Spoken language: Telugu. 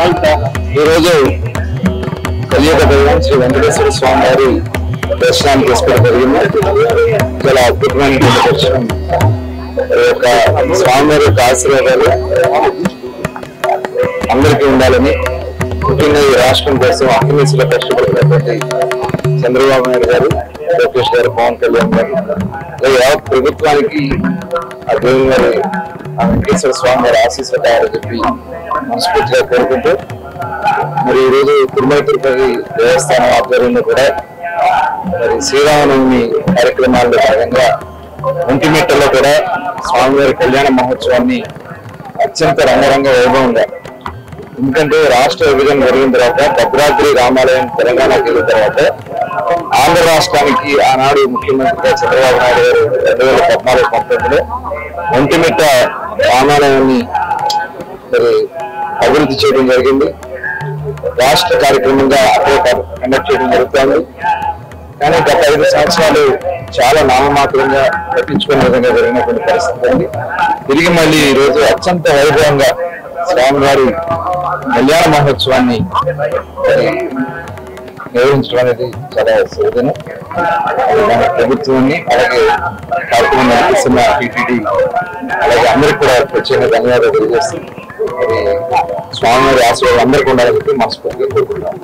ఈరోజు కలియుగ దైవం శ్రీ వెంకటేశ్వర స్వామి వారి దర్శనానికి తీసుకోవడం జరిగింది. చాలా అద్భుతమైనటువంటి దర్శనం. యొక్క స్వామివారి యొక్క ఆశీర్వాదాలు అందరికీ ఉండాలని, ముఖ్యంగా ఈ రాష్ట్రం కోసం అహర్నిశలో కష్టపడుతున్నటువంటి చంద్రబాబు నాయుడు గారు, లోకేష్ గారు, పవన్ కళ్యాణ్ గారు, యావత్ ప్రభుత్వానికి ఆ దేవుని గారి వెంకటేశ్వర స్వామి వారి ఆశీస్సులు కావాలని చెప్పి మనస్ఫూర్తిగా కోరుకుంటూ, మరి ఈరోజు తిరుమల తిరుపతి దేవస్థానం ఆధ్వర్యంలో కూడా మరి శ్రీరామనవమి కార్యక్రమాల్లో భాగంగా ఒంటిమిట్టలో కూడా స్వామివారి కళ్యాణ మహోత్సవాన్ని అత్యంత రంగరంగ వైభవంగా, ఎందుకంటే రాష్ట్ర విభజన జరిగిన తర్వాత భద్రాద్రి రామాలయం తెలంగాణకి వెళ్ళిన తర్వాత ఆంధ్ర రాష్ట్రానికి ఆనాడు ముఖ్యమంత్రిగా చంద్రబాబు నాయుడు గారు 2014-19లో ఒంటిమిట్ట రామాలయాన్ని మరి అభివృద్ధి చేయడం జరిగింది. రాష్ట్ర కార్యక్రమంగా అక్కడ కండక్ట్ చేయడం జరుగుతుంది. కానీ గత 5 సంవత్సరాలు చాలా నామమాత్రంగా తప్పించుకునే విధంగా జరిగినటువంటి పరిస్థితి ఉంది. తిరిగి మళ్ళీ ఈ రోజు అత్యంత వైభవంగా స్వామివారి కళ్యాణ మహోత్సవాన్ని నిర్వహించడం అనేది చాలా సులభం. మన ప్రభుత్వాన్ని, అలాగే కార్యక్రమం నడిపిస్తున్న టీటీడీ, అలాగే అందరికీ కూడా ప్రత్యేక ధన్యవాదాలు తెలియజేస్తుంది. మరి స్వామివారి ఆశీర్వాదాలు అందరికీ ఉండాలని చెప్పి మనస్ఫూర్తిగా కోరుకుంటున్నాం.